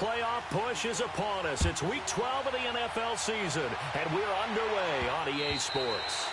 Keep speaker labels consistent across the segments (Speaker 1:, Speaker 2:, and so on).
Speaker 1: playoff push is upon us. It's Week 12 of the NFL season, and we're underway on EA Sports.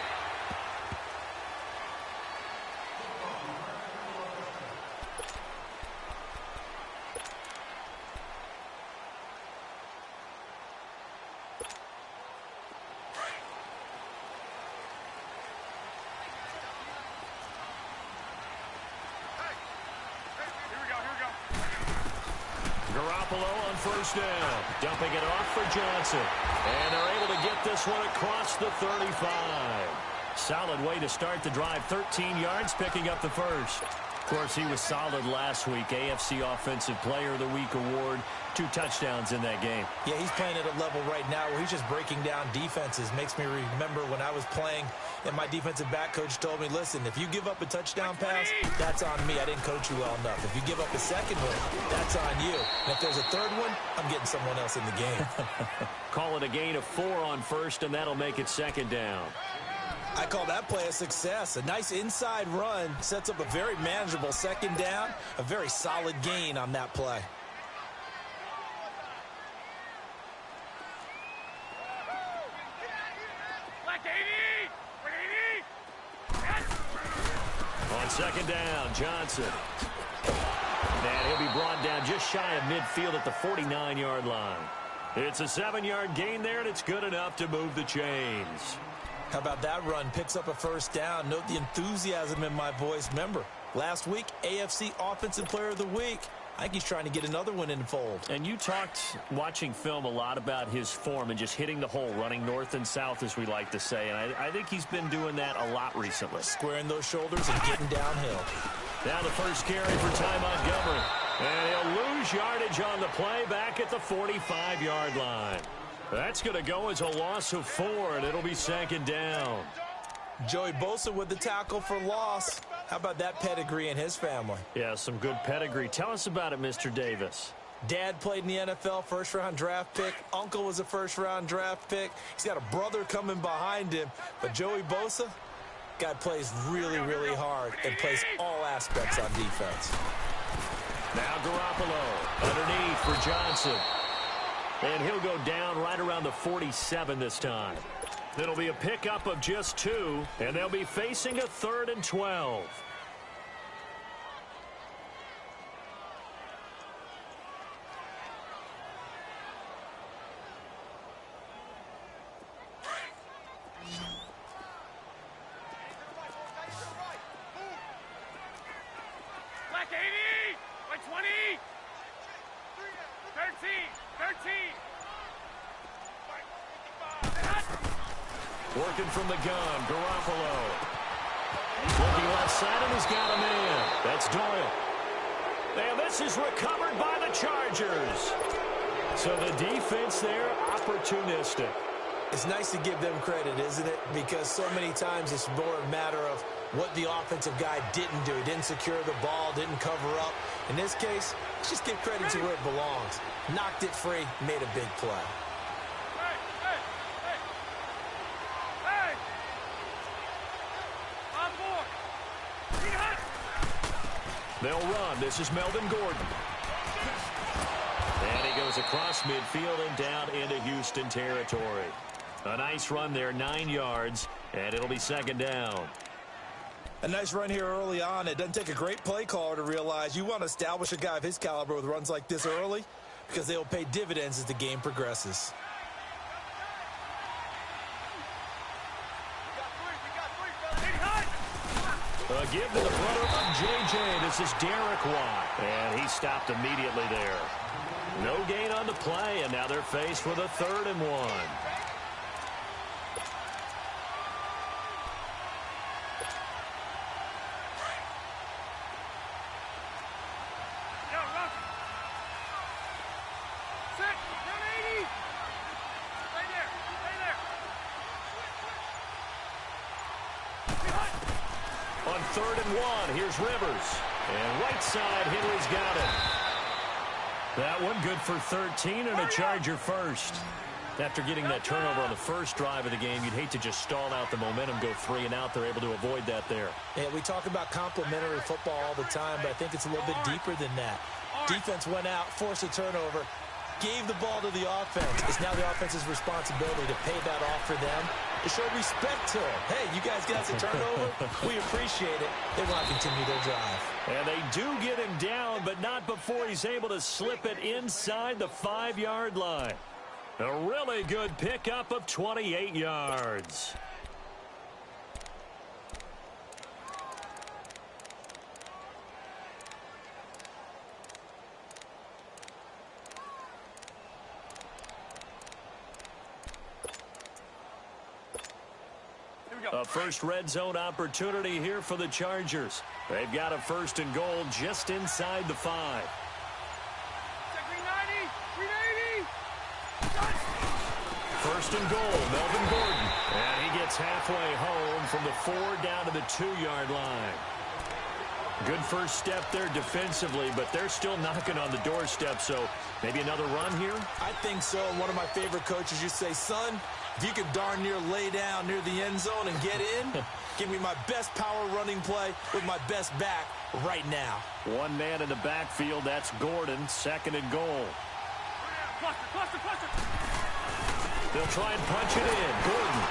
Speaker 1: On first down, dumping it off for Johnson. And they're able to get this one across the 35. Solid way to start the drive. 13 yards, picking up the first. Of course, he was solid last week. AFC Offensive Player of the Week award. 2 touchdowns in that game.
Speaker 2: Yeah, he's playing at a level right now where he's just breaking down defenses. Makes me remember when I was playing and my defensive back coach told me, listen, if you give up a touchdown pass, that's on me. I didn't coach you well enough. If you give up a second one, that's on you. And if there's a third one, I'm getting someone else in the game.
Speaker 1: Call it a gain of 4 on first, and that'll make it second down.
Speaker 2: I call that play a success. A nice inside run sets up a very manageable second down. A very solid gain on that play.
Speaker 1: On second down, Johnson. And he'll be brought down just shy of midfield at the 49-yard line. It's a 7-yard gain there, and it's good enough to move the chains.
Speaker 2: How about that run? Picks up a first down. Note the enthusiasm in my voice. Remember, last week, AFC Offensive Player of the Week. I think he's trying to get another one in the fold.
Speaker 1: And you talked, watching film, a lot about his form and just hitting the hole, running north and south, as we like to say. And I think he's been doing that a lot recently.
Speaker 2: Squaring those shoulders and getting downhill.
Speaker 1: Now the first carry for Ty Montgomery. And he'll lose yardage on the play back at the 45-yard line. That's going to go as a loss of 4, and it'll be second down.
Speaker 2: Joey Bosa with the tackle for loss. How about that pedigree in his family?
Speaker 1: Yeah, some good pedigree. Tell us about it, Mr. Davis.
Speaker 2: Dad played in the NFL, first-round draft pick. Uncle was a first-round draft pick. He's got a brother coming behind him. But Joey Bosa, guy plays really, really hard and plays all aspects on defense.
Speaker 1: Now Garoppolo underneath for Johnson. And he'll go down right around the 47 this time. It'll be a pickup of just 2, and they'll be facing a 3rd and 12.
Speaker 3: Black 80, white 20, 13.
Speaker 1: Working from the gun, Garoppolo. Looking left side, and he's got a man. That's Doyle. And this is recovered by the Chargers. So the defense there, opportunistic.
Speaker 2: It's nice to give them credit, isn't it? Because so many times it's more a matter of what the offensive guy didn't do. He didn't secure the ball, didn't cover up. In this case, let's just give credit to where it belongs. Knocked it free, made a big play.
Speaker 1: They'll run. This is Melvin Gordon. And he goes across midfield and down into Houston territory. A nice run there, 9 yards, and it'll be second down.
Speaker 2: A nice run here early on. It doesn't take a great play caller to realize you want to establish a guy of his caliber with runs like this early because they will pay dividends as the game progresses.
Speaker 1: A give to the brother of J.J. This is Derek Watt. And he stopped immediately there. No gain on the play, and now they're faced with a 3rd and 1. On 3rd and 1, here's Rivers. And right side, Henry's got it. That one good for 13 and a Charger first. After getting that turnover on the first drive of the game, you'd hate to just stall out the momentum, go 3 and out. They're able to avoid that there.
Speaker 2: Yeah, we talk about complementary football all the time, but I think it's a little bit deeper than that. Defense went out, forced a turnover. gave the ball to the offense. It's now the offense's responsibility to pay that off for them, to show respect to them. Hey, you guys got us a turnover. We appreciate it. They want to continue their drive.
Speaker 1: And they do get him down, but not before he's able to slip it inside the 5-yard line. A really good pickup of 28 yards. A first red zone opportunity here for the Chargers. They've got a 1st and goal just inside the 5. First and goal, Melvin Gordon. And he gets halfway home from the 4 down to the 2-yard line. Good first step there defensively, but they're still knocking on the doorstep, so maybe another run here?
Speaker 2: I think so. One of my favorite coaches used to say, son, if you could darn near lay down near the end zone and get in, give me my best power running play with my best back right now.
Speaker 1: One man in the backfield, that's Gordon, 2nd and goal. They'll try and punch it in. Gordon.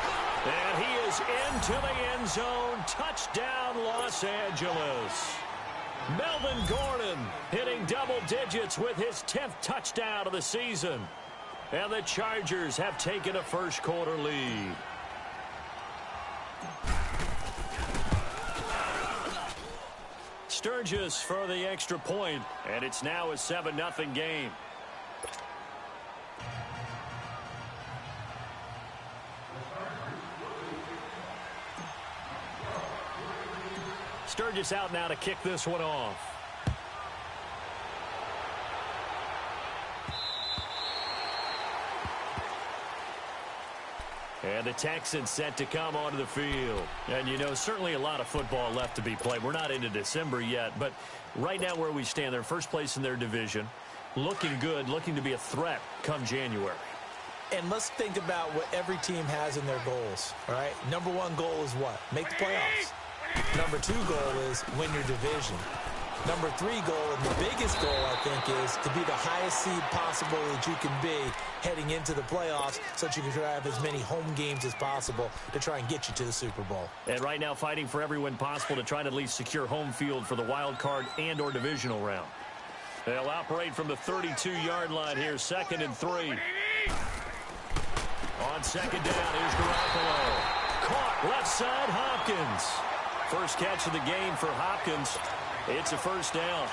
Speaker 1: And he is into the end zone. Touchdown, Los Angeles. Melvin Gordon hitting double digits with his 10th touchdown of the season. And the Chargers have taken a first-quarter lead. Sturgis for the extra point, and it's now a 7-0 game. Sturgis out now to kick this one off. And the Texans set to come onto the field. And, you know, certainly a lot of football left to be played. We're not into December yet, but right now where we stand, they're first place in their division. Looking good, looking to be a threat come January.
Speaker 2: And let's think about what every team has in their goals, all right? Number 1 goal is what? Make the playoffs. Number 2 goal is win your division. Number 3 goal, and the biggest goal, I think, is to be the highest seed possible that you can be heading into the playoffs so that you can have as many home games as possible to try and get you to the Super Bowl.
Speaker 1: And right now fighting for every win possible to try to at least secure home field for the wild card and or divisional round. They'll operate from the 32-yard line here, 2nd and 3. On 2nd down, here's Garoppolo. Caught left side, Hopkins. First catch of the game for Hopkins. It's a first down.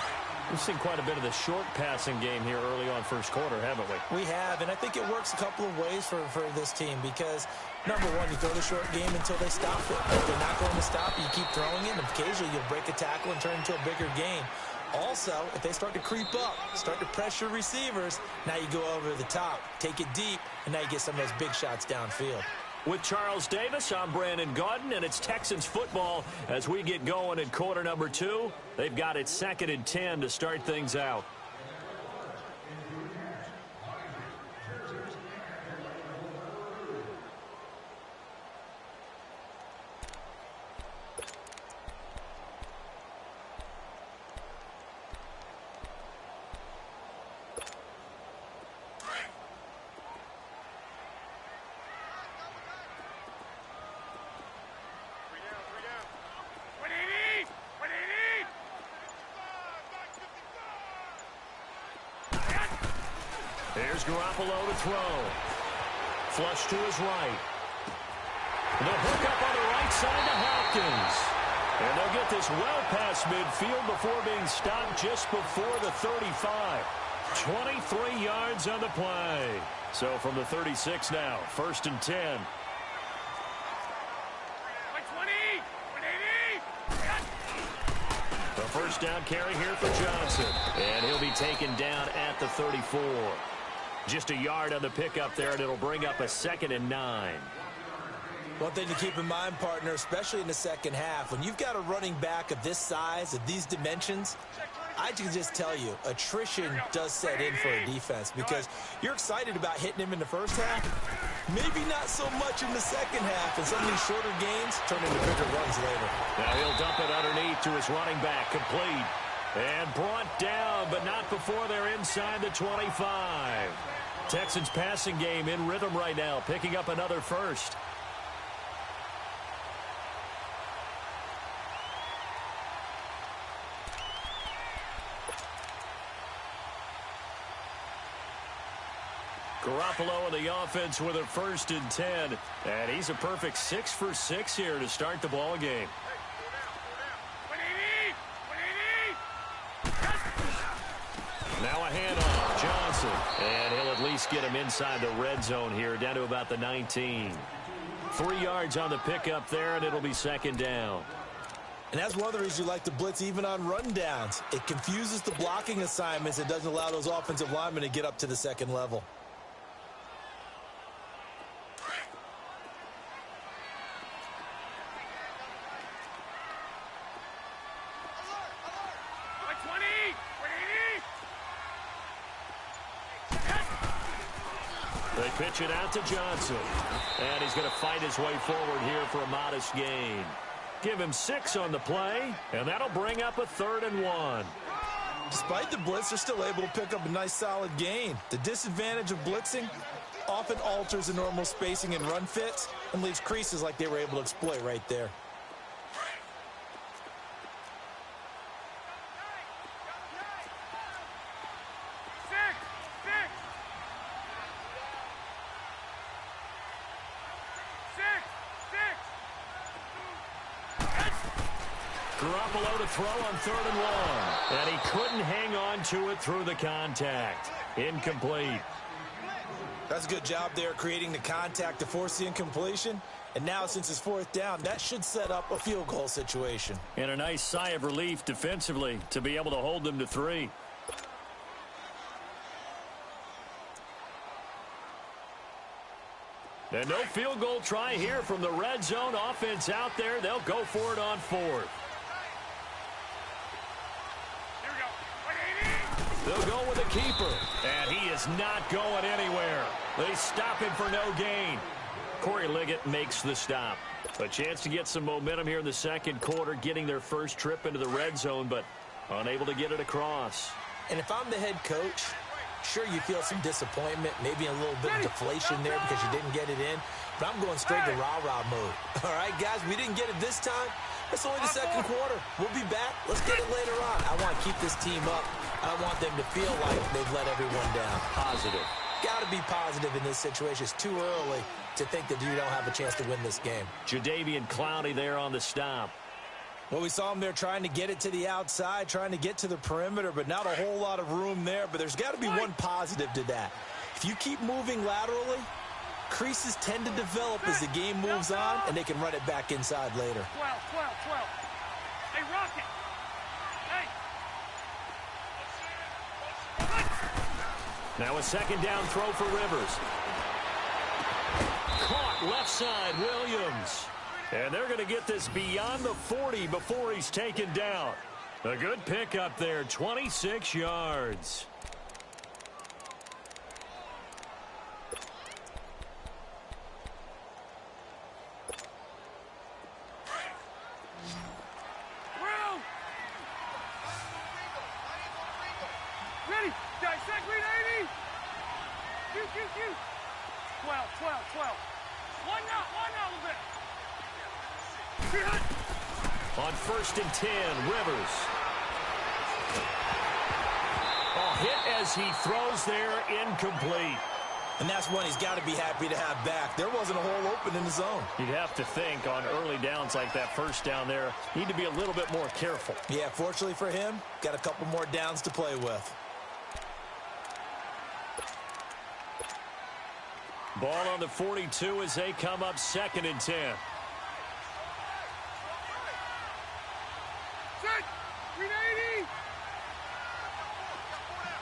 Speaker 1: We've seen quite a bit of the short passing game here early on first quarter, haven't we?
Speaker 2: We have, and I think it works a couple of ways for this team because, number 1, you throw the short game until they stop it. If they're not going to stop it, you keep throwing it, and occasionally you'll break a tackle and turn into a bigger game. Also, if they start to creep up, start to pressure receivers, now you go over the top, take it deep, and now you get some of those big shots downfield.
Speaker 1: With Charles Davis, I'm Brandon Gaudin, and it's Texans football as we get going in quarter number 2. They've got it 2nd and 10 to start things out. Here's Garoppolo to throw. Flush to his right. The hook up on the right side to Hopkins. And they'll get this well past midfield before being stopped just before the 35. 23 yards on the play. So from the 36 now, 1st and 10. The first down carry here for Johnson. And he'll be taken down at the 34. Just a yard on the pickup there, and it'll bring up a 2nd and 9.
Speaker 2: One thing to keep in mind, partner, especially in the second half, when you've got a running back of this size, of these dimensions, I can just tell you, attrition does set in for a defense because you're excited about hitting him in the first half, maybe not so much in the second half, and some of these shorter gains turn into bigger runs later.
Speaker 1: Now he'll dump it underneath to his running back, complete. And brought down, but not before they're inside the 25. Texans passing game in rhythm right now, picking up another first. Garoppolo in the offense with a 1st and 10. And he's a perfect 6 for 6 here to start the ball game.
Speaker 3: 180!
Speaker 1: Now a handoff, Johnson. And he'll at least get him inside the red zone here, down to about the 19. 3 yards on the pickup there, and it'll be 2nd down.
Speaker 2: And that's one of the reasons you like to blitz even on rundowns. It confuses the blocking assignments. It doesn't allow those offensive linemen to get up to the 2nd level.
Speaker 1: They pitch it out to Johnson. And he's going to fight his way forward here for a modest gain. Give him 6 on the play, and that'll bring up a 3rd and 1.
Speaker 2: Despite the blitz, they're still able to pick up a nice solid gain. The disadvantage of blitzing often alters the normal spacing and run fits and leaves creases like they were able to exploit right there.
Speaker 1: Garoppolo to throw on 3rd and 1. And he couldn't hang on to it through the contact. Incomplete.
Speaker 2: That's a good job there creating the contact to force the incompletion. And now since it's 4th down, that should set up a field goal situation.
Speaker 1: And a nice sigh of relief defensively to be able to hold them to 3. And no field goal try here from the red zone offense out there. They'll go for it on 4th. They'll go with a keeper, and he is not going anywhere. They stop him for no gain. Corey Liggett makes the stop. A chance to get some momentum here in the 2nd quarter, getting their first trip into the red zone, but unable to get it across.
Speaker 2: And if I'm the head coach, sure you feel some disappointment, maybe a little bit of deflation there because you didn't get it in, but I'm going straight to rah-rah mode. All right, guys, we didn't get it this time. It's only the 2nd quarter. We'll be back. Let's get it later on. I want to keep this team up. I don't want them to feel like they've let everyone down.
Speaker 1: Positive.
Speaker 2: Got to be positive in this situation. It's too early to think that you don't have a chance to win this game.
Speaker 1: Jadeveon Clowney there on the stop.
Speaker 2: Well, we saw him there trying to get it to the outside, trying to get to the perimeter, but not a whole lot of room there. But there's got to be one positive to that. If you keep moving laterally, creases tend to develop as the game moves on, and they can run it back inside later.
Speaker 3: 12. Hey, Rocket. Hey.
Speaker 1: Now a 2nd down throw for Rivers. Caught left side, Williams. And they're going to get this beyond the 40 before he's taken down. A good pickup there, 26 yards.
Speaker 3: Ready? Dissect, read 80. 12. One now a little bit.
Speaker 1: On 1st and 10, Rivers. Hit as he throws there, incomplete.
Speaker 2: And that's one he's got to be happy to have back. There wasn't a hole open in the zone.
Speaker 1: You'd have to think on early downs like that 1st down there, need to be a little bit more careful.
Speaker 2: Yeah, fortunately for him, got a couple more downs to play with.
Speaker 1: Ball on the 42 as they come up 2nd and 10.
Speaker 3: Set. Read 80.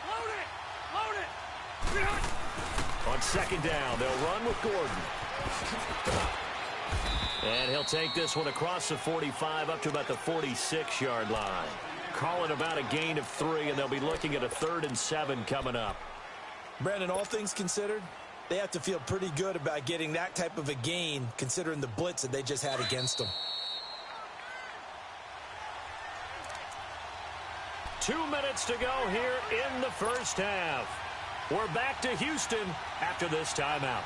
Speaker 3: Load it.
Speaker 1: On 2nd down, they'll run with Gordon. And he'll take this one across the 45 up to about the 46-yard line. Call it about a gain of 3, and they'll be looking at a 3rd and 7 coming up.
Speaker 2: Brandon, all things considered, they have to feel pretty good about getting that type of a gain considering the blitz that they just had against them.
Speaker 1: 2 minutes to go here in the first half. We're back to Houston after this timeout.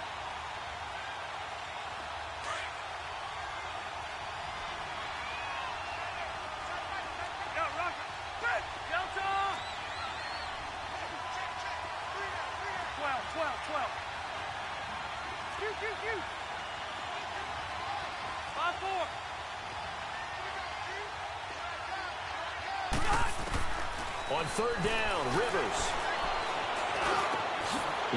Speaker 1: On third down, Rivers.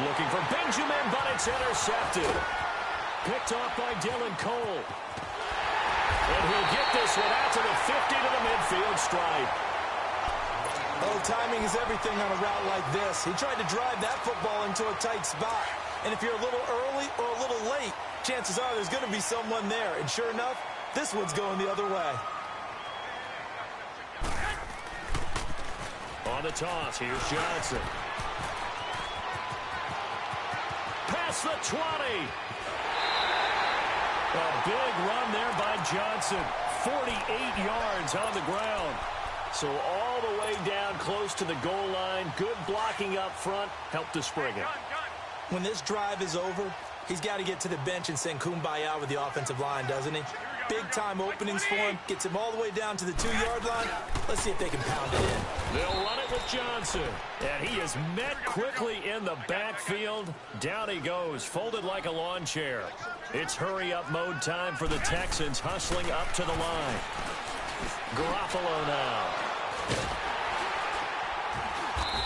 Speaker 1: Looking for Benjamin, but it's intercepted. Picked off by Dylan Cole. And he'll get this one out to the 50 to the midfield stripe.
Speaker 2: Oh, timing is everything on a route like this. He tried to drive that football into a tight spot. And if you're a little early or a little late, chances are there's going to be someone there. And sure enough, this one's going the other way.
Speaker 1: On the toss, here's Johnson. Past the 20. A big run there by Johnson. 48 yards on the ground. So all the way down close to the goal line. Good blocking up front. Helped to spring it.
Speaker 2: When this drive is over, he's got to get to the bench and sing Kumbaya with the offensive line, doesn't he? Big-time openings for him. Gets him all the way down to the 2-yard line. Let's see if they can pound it in.
Speaker 1: They'll run it with Johnson. And he is met quickly in the backfield. Down he goes, folded like a lawn chair. It's hurry-up mode time for the Texans, hustling up to the line. Garoppolo now.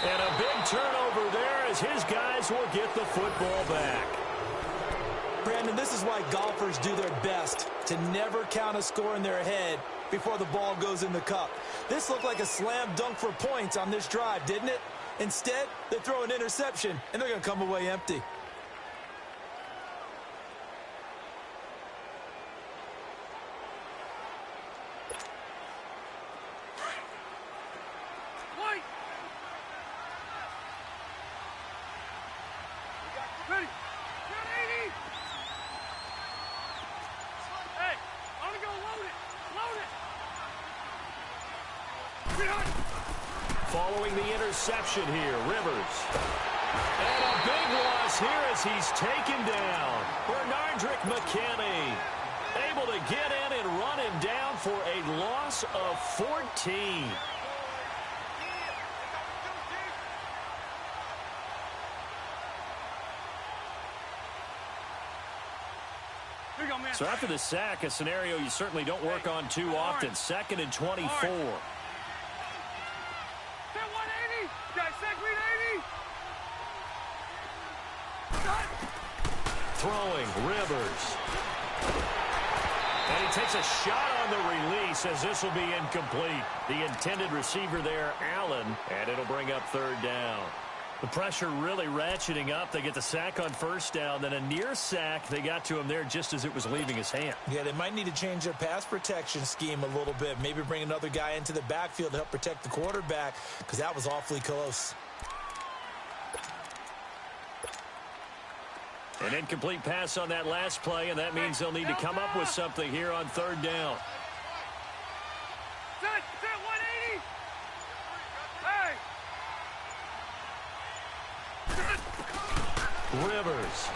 Speaker 1: And a big turnover there as his guys will get the football back.
Speaker 2: Brandon, this is why golfers do their best to never count a score in their head before the ball goes in the cup. This looked like a slam dunk for points on this drive, didn't it? Instead, they throw an interception, and they're going to come away empty.
Speaker 3: Ready. Hey, I'm going to go load it.
Speaker 1: Following the interception here, Rivers. And a big loss here as he's taken down. Bernardrick McKinney able to get in and run him down for a loss of 14. So after the sack, a scenario you certainly don't work on too often. 2nd and 24. Throwing, Rivers. And he takes a shot on the release as this will be incomplete. The intended receiver there, Allen, and it'll bring up 3rd down. The pressure really ratcheting up. They get the sack on 1st down, then a near sack. They got to him there just as it was leaving his hand.
Speaker 2: Yeah, they might need to change their pass protection scheme a little bit. Maybe bring another guy into the backfield to help protect the quarterback, because that was awfully close.
Speaker 1: An incomplete pass on that last play, and that means they'll need to come up with something here on 3rd down.
Speaker 3: Set 180. Hey.
Speaker 1: Rivers.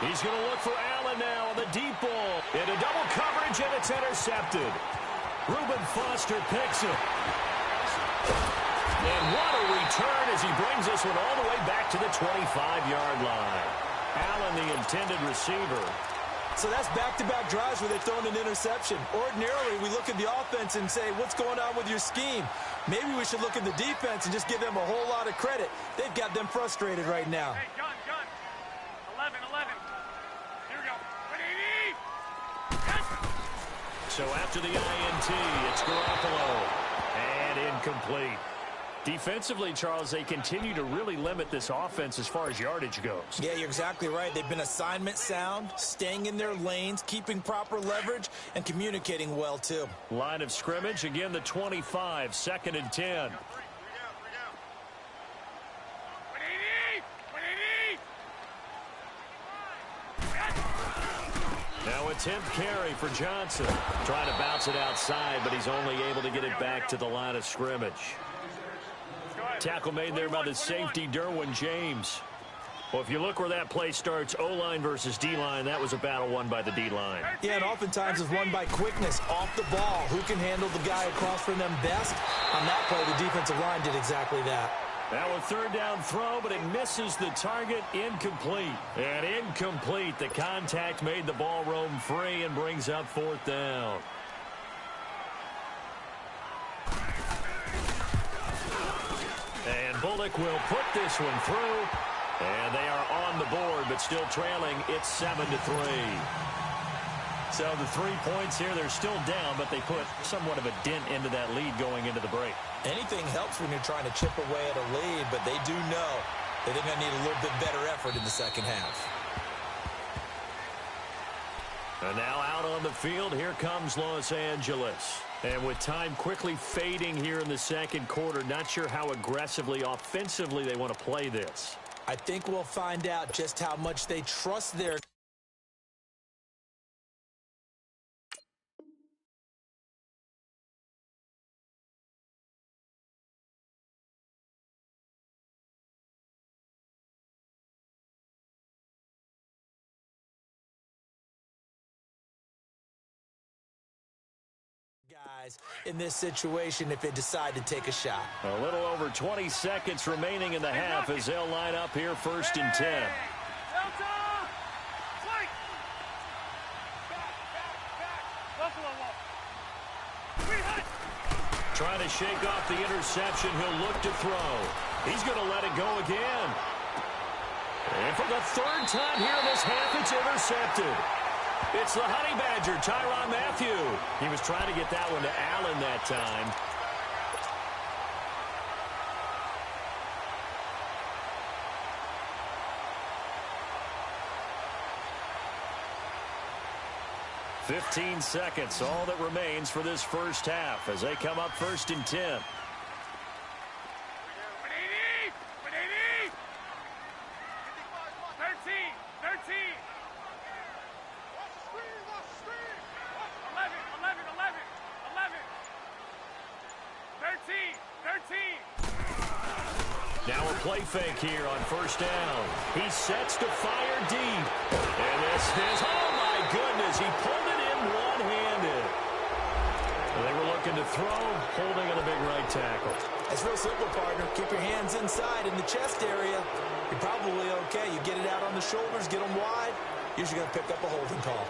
Speaker 1: He's going to look for Allen now on the deep ball. Into double coverage, and it's intercepted. Reuben Foster picks it. And what a return as he brings this one all the way back to the 25-yard line. Allen, the intended receiver.
Speaker 2: So that's back-to-back drives where they've thrown an interception. Ordinarily, we look at the offense and say, what's going on with your scheme? Maybe we should look at the defense and just give them a whole lot of credit. They've got them frustrated right now.
Speaker 3: Hey, gun. 11. Here we go. 180.
Speaker 1: So after the INT, it's Garoppolo. And incomplete. Defensively, Charles, they continue to really limit this offense as far as yardage goes.
Speaker 2: Yeah, you're exactly right. They've been assignment sound, staying in their lanes, keeping proper leverage, and communicating well, too.
Speaker 1: Line of scrimmage, again, the 25, 2nd and 10. Now with 10th carry for Johnson. Trying to bounce it outside, but he's only able to get it back to the line of scrimmage. Tackle made there by the safety, Derwin James. Well, if you look where that play starts, O-line versus D-line, that was a battle won by the D-line.
Speaker 2: Yeah, and oftentimes it's won by quickness off the ball. Who can handle the guy across from them best? On that play, the defensive line did exactly that.
Speaker 1: Now a third down throw, but it misses the target. Incomplete. And incomplete. The contact made the ball roam free and brings up fourth down. And Bullock will put this one through. And they are on the board, but still trailing. It's 7-3. So the 3 points here, they're still down, but they put somewhat of a dent into that lead going into the break.
Speaker 2: Anything helps when you're trying to chip away at a lead, but they do know that they're going to need a little bit better effort in the second half.
Speaker 1: And now out on the field, here comes Los Angeles. And with time quickly fading here in the second quarter, not sure how aggressively, offensively they want to play this.
Speaker 2: I think we'll find out just how much they trust their guys in this situation if they decide to take a shot.
Speaker 1: A little over 20 seconds remaining in the half as they'll line up here 1st and 10. Trying to shake off the interception. He'll look to throw. He's going to let it go again. And for the third time here in this half, it's intercepted. It's the Honey Badger, Tyrann Mathieu. He was trying to get that one to Allen that time. "15 seconds, all that remains for this first half as they come up 1st and 10. Now a play fake here on 1st down. He sets to fire deep. And this is, oh my goodness, he pulled it in one-handed. They were looking to throw, holding on a big right tackle.
Speaker 2: It's real simple, partner. Keep your hands inside in the chest area. You're probably okay. You get it out on the shoulders, get them wide. Usually going to pick up a holding call.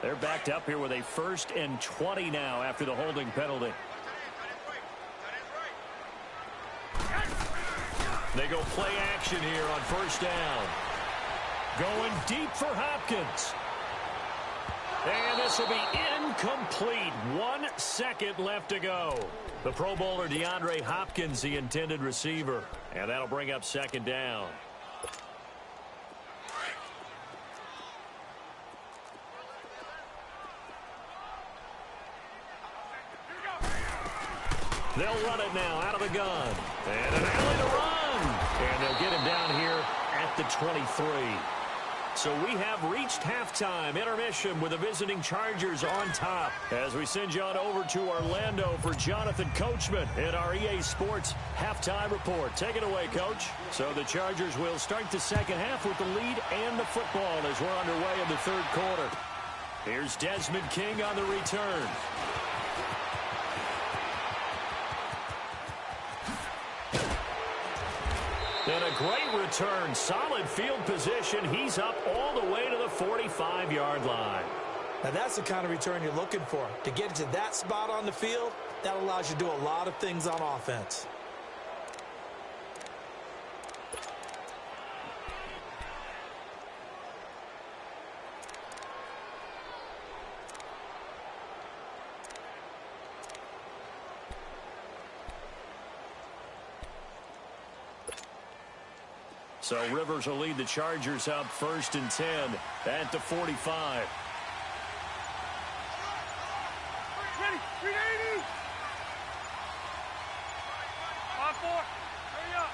Speaker 1: They're backed up here with a 1st and 20 now after the holding penalty. They go play action here on 1st down. Going deep for Hopkins. And this will be incomplete. 1 second left to go. The Pro Bowler DeAndre Hopkins, the intended receiver. And that'll bring up 2nd down. They'll run it now out of the gun. And an alley to run. And they'll get him down here at the 23. So we have reached halftime intermission with the visiting Chargers on top. As we send you on over to Orlando for Jonathan Coachman in our EA Sports halftime report. Take it away, Coach. So the Chargers will start the second half with the lead and the football as we're underway in the third quarter. Here's Desmond King on the return. And a great return. Solid field position. He's up all the way to the 45-yard line.
Speaker 2: Now, that's the kind of return you're looking for. To get to that spot on the field, that allows you to do a lot of things on offense.
Speaker 1: So Rivers will lead the Chargers up 1st and 10 at the 45.
Speaker 3: Ready, 380. 5-4. Hurry up.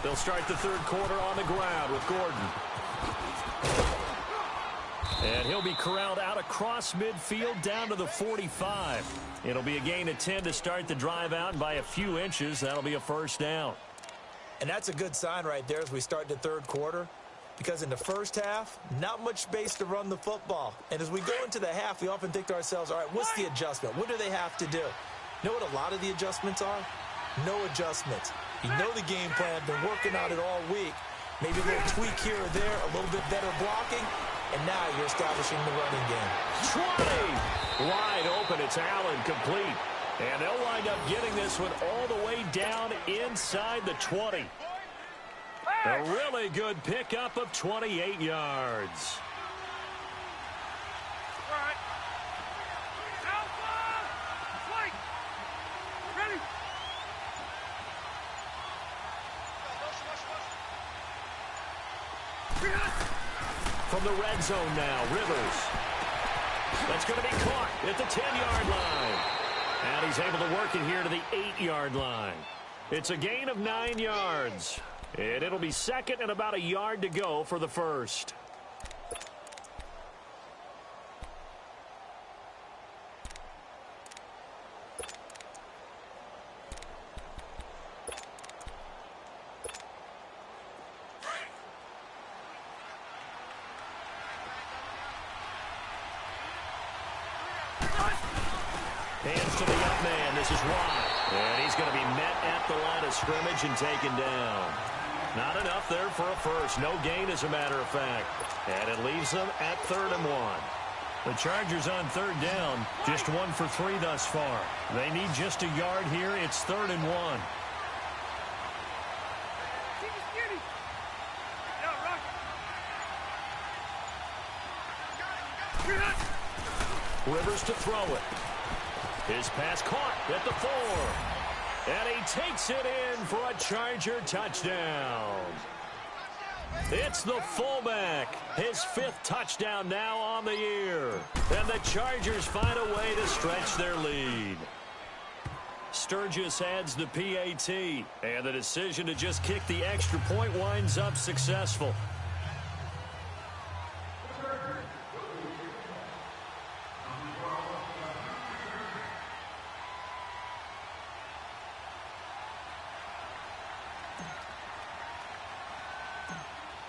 Speaker 1: They'll start the third quarter on the ground with Gordon. And he'll be corralled out across midfield down to the 45. It'll be a gain of 10 to start the drive out, and by a few inches, that'll be a first down.
Speaker 2: And that's a good sign right there as we start the third quarter, because in the first half, not much space to run the football. And as we go into the half, we often think to ourselves, all right, what's the adjustment? What do they have to do? You know what a lot of the adjustments are? No adjustments. You know the game plan, been working on it all week. Maybe a little tweak here or there, a little bit better blocking, and now you're establishing the running game.
Speaker 1: 20! Wide open, it's Allen, complete. And they'll wind up getting this one all the way down inside the 20. A really good pickup of 28 yards.
Speaker 3: All right. Alpha! Flight! Ready?
Speaker 1: From the red zone now, Rivers. That's going to be caught at the 10-yard line. And he's able to work it here to the 8-yard line. It's a gain of 9 yards. And it'll be second and about a yard to go for the first. Hands to the up man. This is wide. And he's going to be met at the line of scrimmage and taken down. Not enough there for a first. No gain, as a matter of fact. And it leaves them at 3rd and 1. The Chargers on 3rd down, just 1 for 3 thus far. They need just a yard here. It's 3rd and 1. Rivers to throw it. His pass caught at the 4. And he takes it in for a Charger touchdown. It's the fullback. His 5th touchdown now on the year. And the Chargers find a way to stretch their lead. Sturgis adds the PAT. And the decision to just kick the extra point winds up successful.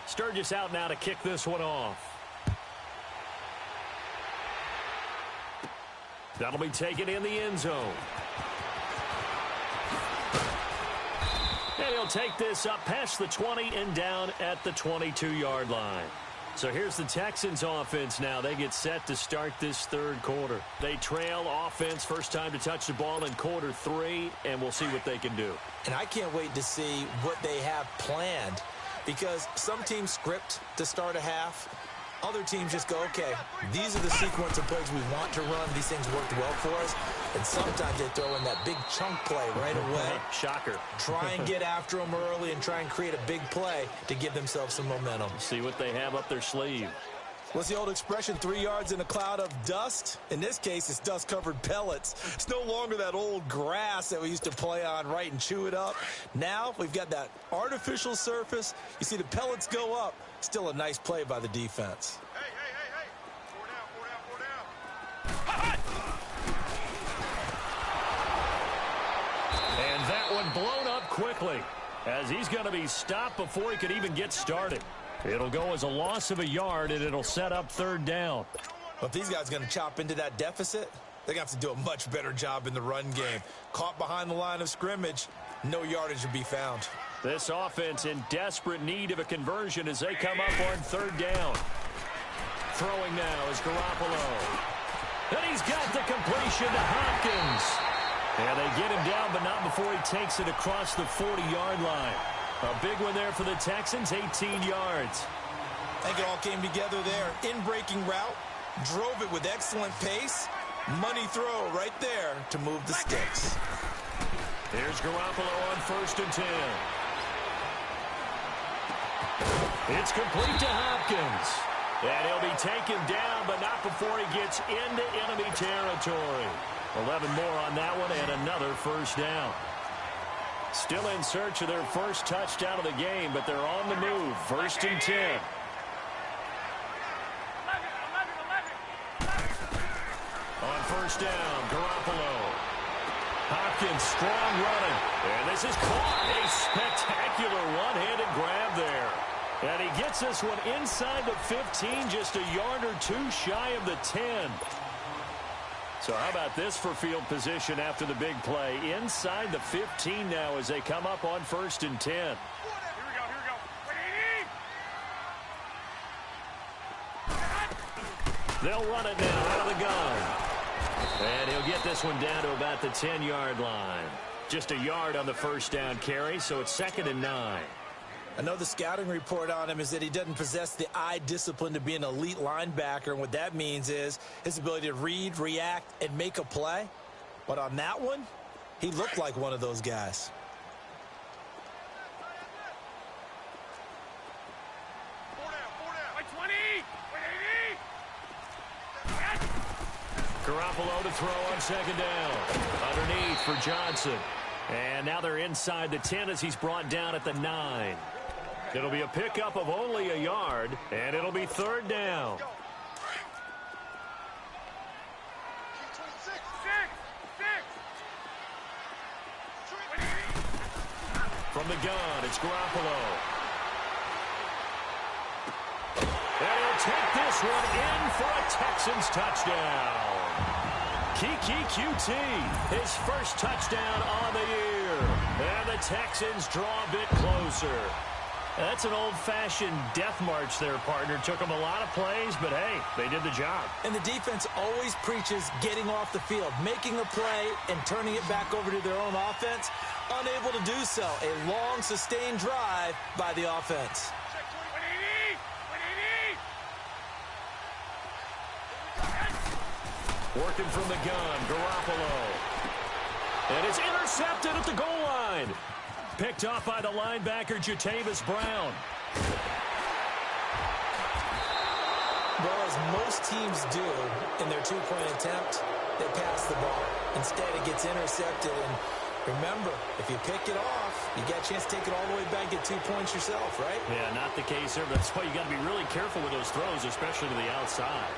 Speaker 1: Sturgis out now to kick this one off. That'll be taken in the end zone. And he'll take this up past the 20 and down at the 22-yard line. So here's the Texans offense now. They get set to start this third quarter. They trail offense, first time to touch the ball in quarter 3, and we'll see what they can do.
Speaker 2: And I can't wait to see what they have planned, because some teams script to start a half. Other teams just go, okay, these are the sequence of plays we want to run. These things worked well for us. And sometimes they throw in that big chunk play right away.
Speaker 1: Shocker.
Speaker 2: Try and get after them early and try and create a big play to give themselves some momentum.
Speaker 1: See what they have up their sleeve.
Speaker 2: What's the old expression, 3 yards in a cloud of dust? In this case, it's dust-covered pellets. It's no longer that old grass that we used to play on, right, and chew it up. Now we've got that artificial surface. You see the pellets go up. Still a nice play by the defense.
Speaker 3: Hey, hey, hey, hey. 4 down, 4 down.
Speaker 1: And that one blown up quickly, as he's going to be stopped before he could even get started. It'll go as a loss of a yard, and it'll set up 3rd down.
Speaker 2: Well, if these guys are going to chop into that deficit, they're going to have to do a much better job in the run game. Caught behind the line of scrimmage, no yardage to be found.
Speaker 1: This offense in desperate need of a conversion as they come up on 3rd down. Throwing now is Garoppolo. And he's got the completion to Hopkins. And they get him down, but not before he takes it across the 40-yard line. A big one there for the Texans, 18 yards.
Speaker 2: I think it all came together there. In-breaking route, drove it with excellent pace. Money throw right there to move the sticks.
Speaker 1: Here's Garoppolo on 1st and 10. It's complete to Hopkins. And he'll be taken down, but not before he gets into enemy territory. 11 more on that one and another 1st down. Still in search of their first touchdown of the game, but they're on the move. 1st and 10. On 1st down, Garoppolo. Hopkins, strong running. And this is caught. A spectacular one-handed grab there. And he gets this one inside the 15, just a yard or two shy of the 10. So how about this for field position after the big play? Inside the 15 now as they come up on 1st and 10.
Speaker 3: Here we go.
Speaker 1: They'll run it now out of the gun. And he'll get this one down to about the 10-yard line. Just a yard on the 1st down carry, so it's 2nd and 9.
Speaker 2: I know the scouting report on him is that he doesn't possess the eye discipline to be an elite linebacker, and what that means is his ability to read, react, and make a play. But on that one, he looked like one of those guys.
Speaker 1: Garoppolo to throw on 2nd down. Underneath for Johnson. And now they're inside the 10 as he's brought down at the 9. It'll be a pickup of only a yard, and it'll be 3rd down. From the gun, it's Garoppolo. And he'll take this one in for a Texans touchdown. CHEEKS683's, his first touchdown on the year. And the Texans draw a bit closer. That's an old-fashioned death march there, partner. Took them a lot of plays, but hey, they did the job.
Speaker 2: And the defense always preaches getting off the field, making a play, and turning it back over to their own offense. Unable to do so. A long, sustained drive by the offense.
Speaker 1: Working from the gun, Garoppolo. And it's intercepted at the goal line. Picked off by the linebacker, Jatavis Brown.
Speaker 2: Well, as most teams do in their two-point attempt, they pass the ball. Instead, it gets intercepted. And remember, if you pick it off, you got a chance to take it all the way back, get 2 points yourself, right?
Speaker 1: Yeah, not the case here. That's why you got to be really careful with those throws, especially to the outside.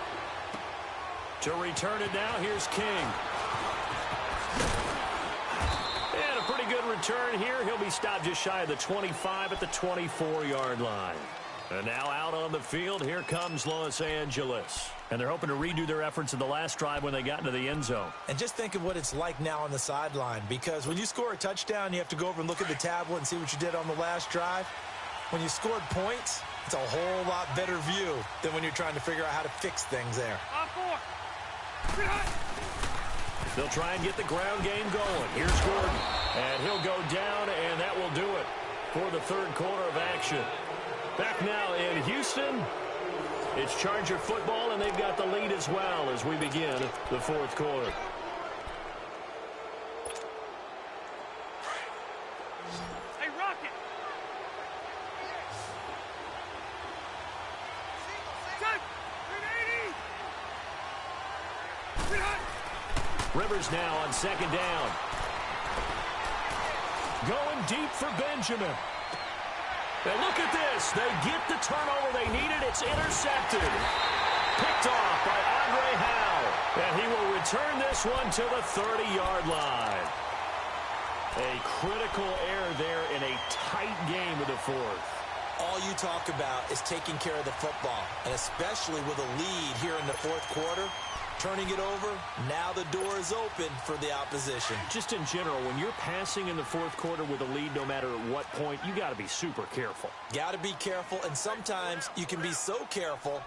Speaker 1: To return it now, here's King. And a pretty good return here. He'll be stopped just shy of the 25 at the 24-yard line. And now out on the field, here comes Los Angeles. And they're hoping to redo their efforts in the last drive when they got into the end zone.
Speaker 2: And just think of what it's like now on the sideline, because when you score a touchdown, you have to go over and look at the tablet and see what you did on the last drive. When you scored points, it's a whole lot better view than when you're trying to figure out how to fix things there.
Speaker 1: They'll try and get the ground game going. Here's Gordon. And he'll go down, and that will do it for the third quarter of action. Back now in Houston, it's Charger football, and they've got the lead as well as we begin the fourth quarter.
Speaker 3: Hey, Rocket! Set! 380!
Speaker 1: Rivers now on 2nd down. Going deep for Benjamin. And look at this. They get the turnover they needed. It's intercepted. Picked off by Andre Howe. And he will return this one to the 30-yard line. A critical error there in a tight game of the fourth.
Speaker 2: All you talk about is taking care of the football, and especially with a lead here in the fourth quarter. Turning it over, now the door is open for the opposition.
Speaker 1: Just in general, when you're passing in the fourth quarter with a lead, no matter at what point, you got to be super careful.
Speaker 2: Got to be careful, and sometimes you can be so careful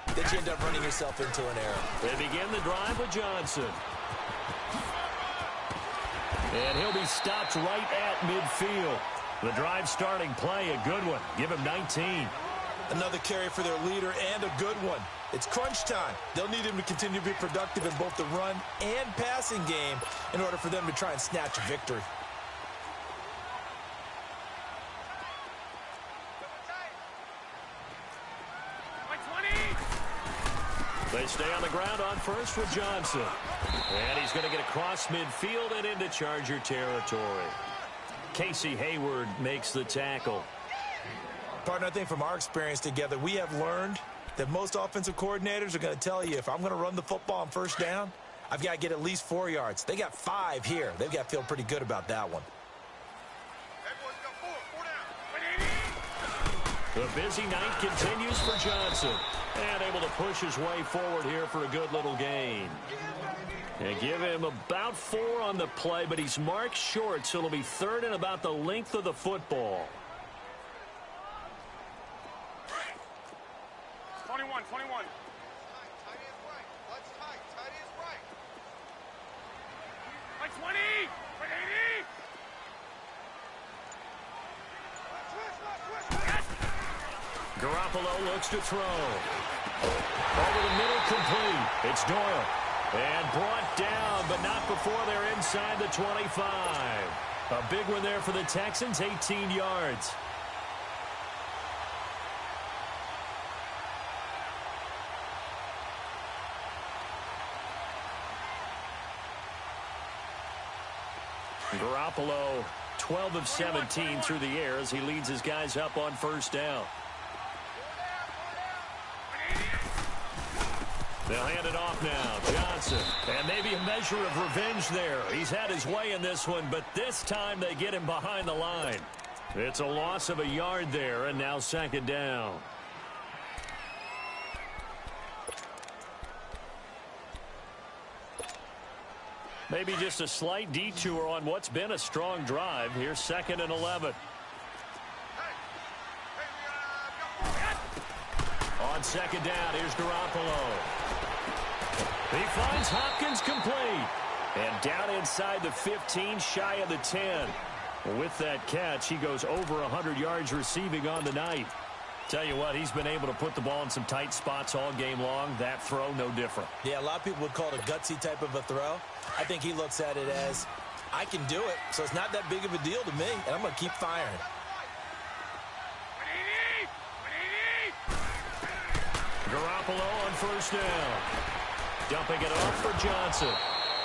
Speaker 2: that you end up running yourself into an error.
Speaker 1: They begin the drive with Johnson. And he'll be stopped right at midfield. The drive starting play, a good one. Give him 19.
Speaker 2: Another carry for their leader and a good one. It's crunch time. They'll need him to continue to be productive in both the run and passing game in order for them to try and snatch a victory.
Speaker 1: They stay on the ground on first with Johnson. And he's going to get across midfield and into Charger territory. Casey Hayward makes the tackle.
Speaker 2: Partner, I think from our experience together, we have learned that most offensive coordinators are going to tell you, if I'm going to run the football on first down, I've got to get at least 4 yards. They got 5 here. They've got to feel pretty good about that one.
Speaker 1: The busy night continues for Johnson. And able to push his way forward here for a good little gain. And give him about 4 on the play, but he's marked short, so it'll be 3rd and about the length of the football.
Speaker 3: 21. Like 20. 80.
Speaker 1: Garoppolo looks to throw. Over the middle, complete. It's Doyle. And brought down, but not before they're inside the 25. A big one there for the Texans, 18 yards. Garoppolo, 12 of 17 through the air as he leads his guys up on first down. They'll hand it off now. Johnson. And maybe a measure of revenge there. He's had his way in this one, but this time they get him behind the line. It's a loss of a yard there, and now 2nd down. Maybe just a slight detour on what's been a strong drive. Here's 2nd and 11. On 2nd down, here's Garoppolo. He finds Hopkins complete. And down inside the 15, shy of the 10. With that catch, he goes over 100 yards receiving on the night. Tell you what, he's been able to put the ball in some tight spots all game long. That throw, no different.
Speaker 2: Yeah, a lot of people would call it a gutsy type of a throw. I think he looks at it as, I can do it, so it's not that big of a deal to me, and I'm going to keep firing.
Speaker 1: Garoppolo on first down. Dumping it off for Johnson.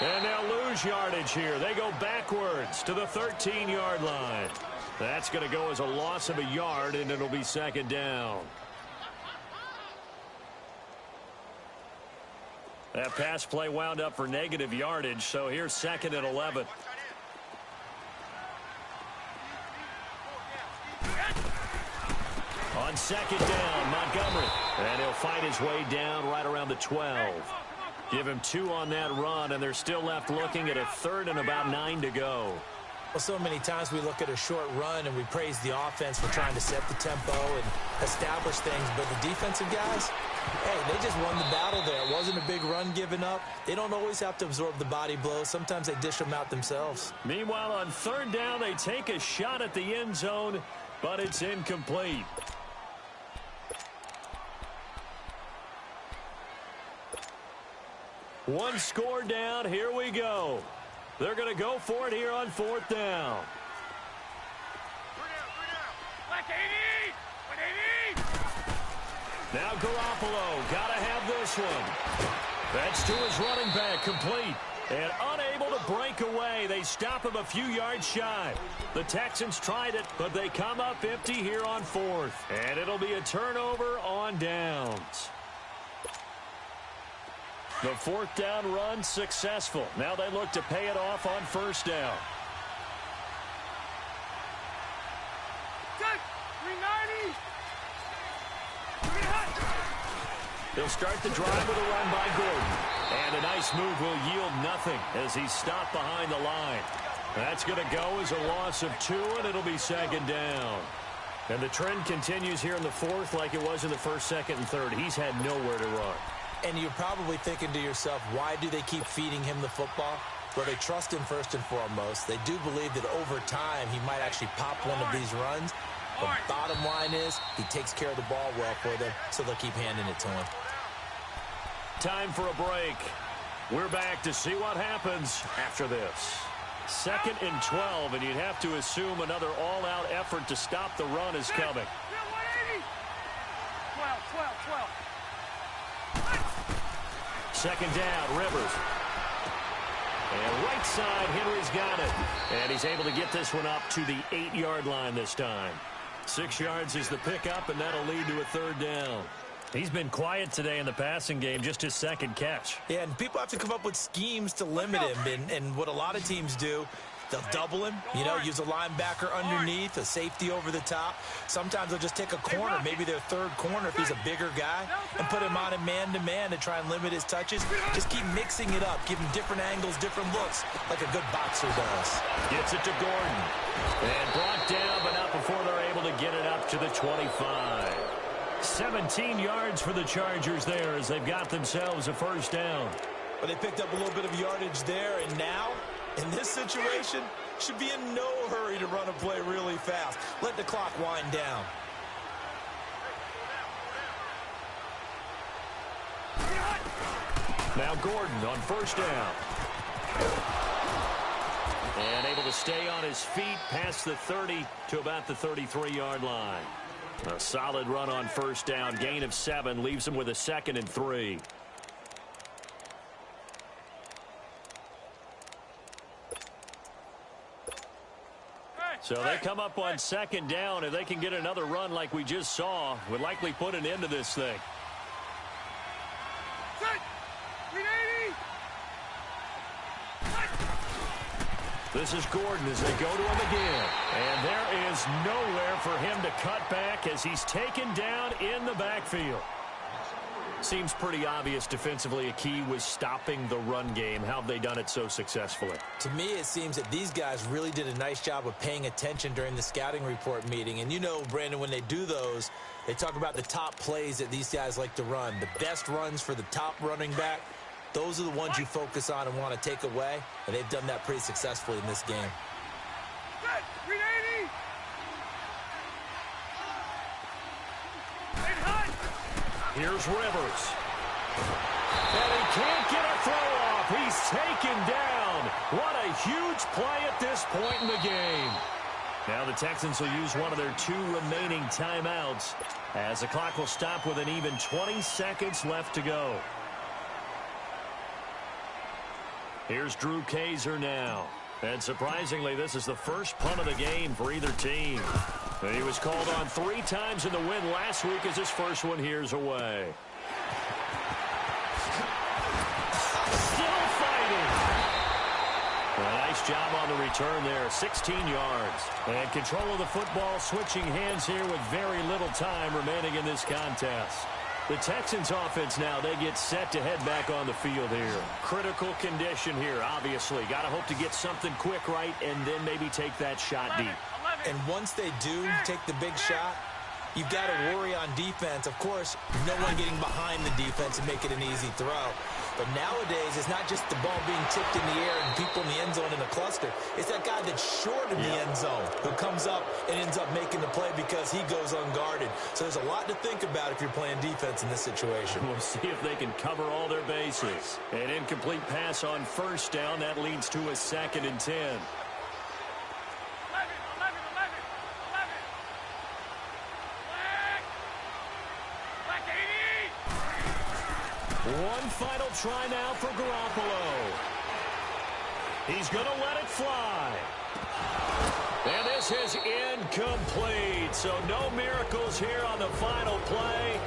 Speaker 1: And they'll lose yardage here. They go backwards to the 13-yard line. That's going to go as a loss of a yard, and it'll be 2nd down. That pass play wound up for negative yardage, so here's 2nd and 11. On 2nd down, Montgomery. And he'll fight his way down right around the 12. Give him 2 on that run, and they're still left looking at a 3rd and about 9 to go.
Speaker 2: Well, so many times we look at a short run and we praise the offense for trying to set the tempo and establish things, but the defensive guys, hey, they just won the battle there. It wasn't a big run given up. They don't always have to absorb the body blows. Sometimes they dish them out themselves.
Speaker 1: Meanwhile, on 3rd down, they take a shot at the end zone, but it's incomplete. One score down. Here we go. They're going to go for it here on 4th down.
Speaker 3: Like 80. 180.
Speaker 1: Now Garoppolo. Got to have this one. That's to his running back. Complete. And unable to break away. They stop him a few yards shy. The Texans tried it, but they come up empty here on 4th. And it'll be a turnover on downs. The 4th down run successful. Now they look to pay it off on 1st down.
Speaker 3: Good. 390.
Speaker 1: They'll start the drive with a run by Gordon. And a nice move will yield nothing as he's stopped behind the line. That's going to go as a loss of 2, and it'll be 2nd down. And the trend continues here in the 4th like it was in the 1st, 2nd, and 3rd. He's had nowhere to run.
Speaker 2: And you're probably thinking to yourself, why do they keep feeding him the football? Well, they trust him first and foremost. They do believe that over time he might actually pop one of these runs. The bottom line is he takes care of the ball well for them, so they'll keep handing it to him.
Speaker 1: Time for a break. We're back to see what happens after this. 2nd and 12, and you'd have to assume another all-out effort to stop the run is coming.
Speaker 3: 12.
Speaker 1: 2nd down, Rivers. And right side, Henry's got it. And he's able to get this one up to the 8-yard line this time. 6 yards is the pickup, and that'll lead to a third down. He's been quiet today in the passing game, just his second catch.
Speaker 2: Yeah, and people have to come up with schemes to limit him. And what a lot of teams do, they'll double him, use a linebacker underneath, a safety over the top. Sometimes they'll just take a corner, maybe their third corner if he's a bigger guy, and put him on a man-to-man to try and limit his touches. Just keep mixing it up, give him different angles, different looks, like a good boxer does.
Speaker 1: Gets it to Gordon. And brought down, but not before they're able to get it up to the 25. 17 yards for the Chargers there as they've got themselves a first down.
Speaker 2: But they picked up a little bit of yardage there, and now, in this situation, should be in no hurry to run a play really fast. Let the clock wind down.
Speaker 1: Now Gordon on first down. And able to stay on his feet past the 30 to about the 33-yard line. A solid run on first down. Gain of 7 leaves him with a 2nd and 3. So they come up on 2nd down. If they can get another run like we just saw, would likely put an end to this thing. This is Gordon as they go to him again. And there is nowhere for him to cut back as he's taken down in the backfield. Seems pretty obvious defensively a key was stopping the run game. How have they done it so successfully?
Speaker 2: To me, it seems that these guys really did a nice job of paying attention during the scouting report meeting. And you know, Brandon, when they do those, they talk about the top plays that these guys like to run. The best runs for the top running back. Those are the ones you focus on and want to take away, and they've done that pretty successfully in this game.
Speaker 1: Here's Rivers. And he can't get a throw off. He's taken down. What a huge play at this point in the game. Now the Texans will use one of their 2 remaining timeouts as the clock will stop with an even 20 seconds left to go. Here's Drew Kaiser now. And surprisingly, this is the first punt of the game for either team. And he was called on 3 times in the win last week as his first one here's away. Still fighting. A nice job on the return there, 16 yards. And control of the football switching hands here with very little time remaining in this contest. The Texans offense now, they get set to head back on the field here. Critical condition here, obviously. Got to hope to get something quick right and then maybe take that shot deep.
Speaker 2: And once they do take the big shot, you've got to worry on defense. Of course, no one getting behind the defense and make it an easy throw. But nowadays, it's not just the ball being tipped in the air and people in the end zone in a cluster. It's that guy that's short in the end zone who comes up and ends up making the play because he goes unguarded. So there's a lot to think about if you're playing defense in this situation.
Speaker 1: We'll see if they can cover all their bases. An incomplete pass on first down. That leads to a 2nd and 10. One final try now for Garoppolo. He's going to let it fly. And this is incomplete. So no miracles here on the final play.